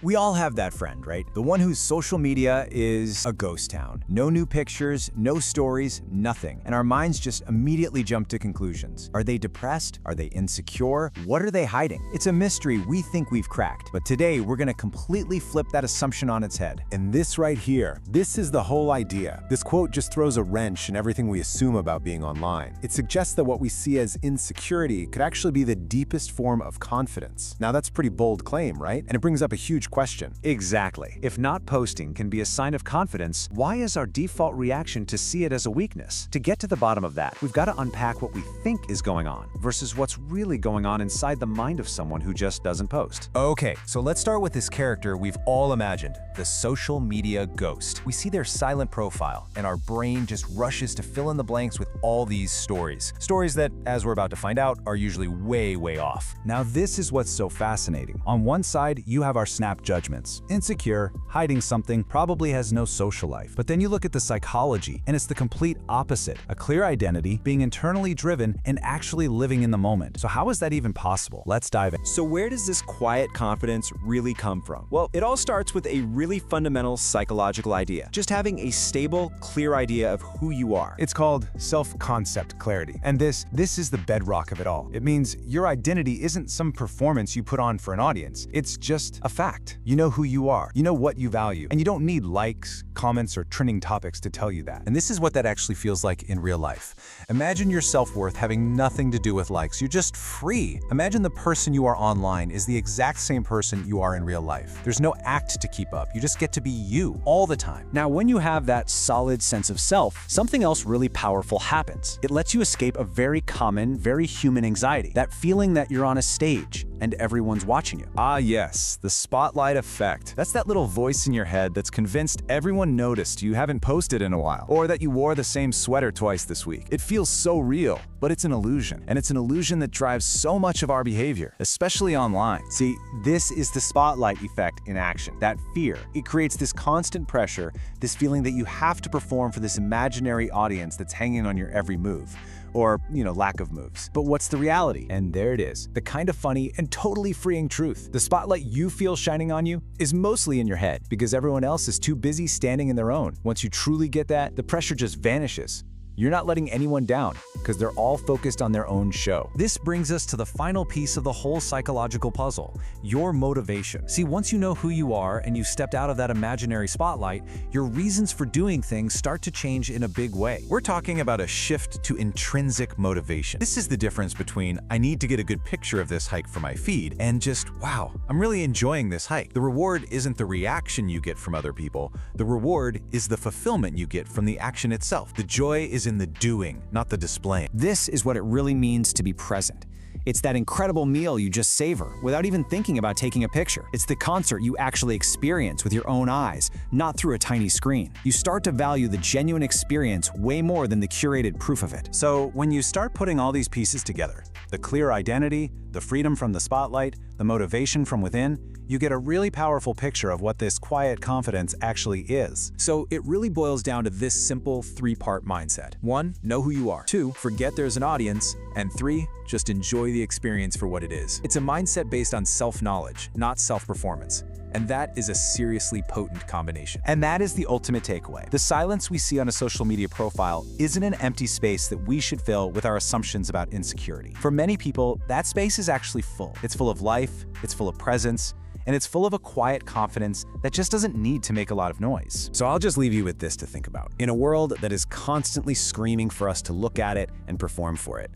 We all have that friend, right? The one whose social media is a ghost town. No new pictures, no stories, nothing. And our minds just immediately jump to conclusions. Are they depressed? Are they insecure? What are they hiding? It's a mystery we think we've cracked. But today, we're gonna completely flip that assumption on its head. And this right here, this is the whole idea. This quote just throws a wrench in everything we assume about being online. It suggests that what we see as insecurity could actually be the deepest form of confidence. Now that's a pretty bold claim, right? And it brings up a huge question. Exactly. If not posting can be a sign of confidence, why is our default reaction to see it as a weakness? To get to the bottom of that, we've got to unpack what we think is going on versus what's really going on inside the mind of someone who just doesn't post. Okay, so let's start with this character we've all imagined, the social media ghost. We see their silent profile, and our brain just rushes to fill in the blanks with all these stories. Stories that, as we're about to find out, are usually way off. Now this is what's so fascinating. On one side, you have our snap judgments. Insecure, hiding something, probably has no social life. But then you look at the psychology, and it's the complete opposite. A clear identity, being internally driven, and actually living in the moment. So how is that even possible? Let's dive in. So where does this quiet confidence really come from? Well, it all starts with a really fundamental psychological idea. Just having a stable, clear idea of who you are. It's called self-concept clarity. And this is the bedrock of it all. It means your identity isn't some performance you put on for an audience. It's just a fact. You know who you are, you know what you value, and you don't need likes, comments, or trending topics to tell you that. And this is what that actually feels like in real life. Imagine your self-worth having nothing to do with likes. You're just free. Imagine the person you are online is the exact same person you are in real life. There's no act to keep up. You just get to be you all the time. Now, when you have that solid sense of self, something else really powerful happens. It lets you escape a very common, very human anxiety. That feeling that you're on a stage and everyone's watching you. Ah yes, the spotlight effect. That's that little voice in your head that's convinced everyone noticed you haven't posted in a while, or that you wore the same sweater twice this week. It feels so real, but it's an illusion. And it's an illusion that drives so much of our behavior, especially online. See, this is the spotlight effect in action. That fear. It creates this constant pressure, this feeling that you have to perform for this imaginary audience that's hanging on your every move. Or, lack of moves. But what's the reality? And there it is, the kind of funny and totally freeing truth. The spotlight you feel shining on you is mostly in your head because everyone else is too busy standing in their own. Once you truly get that, the pressure just vanishes. You're not letting anyone down because they're all focused on their own show. This brings us to the final piece of the whole psychological puzzle, your motivation. See, once you know who you are and you've stepped out of that imaginary spotlight, your reasons for doing things start to change in a big way. We're talking about a shift to intrinsic motivation. This is the difference between I need to get a good picture of this hike for my feed and just, wow, I'm really enjoying this hike. The reward isn't the reaction you get from other people. The reward is the fulfillment you get from the action itself. The joy is in the doing, not the displaying. This is what it really means to be present. It's that incredible meal you just savor without even thinking about taking a picture. It's the concert you actually experience with your own eyes, not through a tiny screen. You start to value the genuine experience way more than the curated proof of it. So when you start putting all these pieces together, the clear identity, the freedom from the spotlight, the motivation from within, you get a really powerful picture of what this quiet confidence actually is. So it really boils down to this simple three-part mindset. 1, know who you are. 2, forget there's an audience. And 3, just enjoy the experience for what it is. It's a mindset based on self-knowledge, not self-performance. And that is a seriously potent combination. And that is the ultimate takeaway. The silence we see on a social media profile isn't an empty space that we should fill with our assumptions about insecurity. For many people, that space is actually full. It's full of life, it's full of presence, and it's full of a quiet confidence that just doesn't need to make a lot of noise. So I'll just leave you with this to think about. In a world that is constantly screaming for us to look at it and perform for it,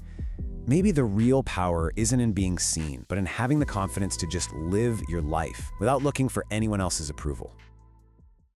maybe the real power isn't in being seen, but in having the confidence to just live your life without looking for anyone else's approval.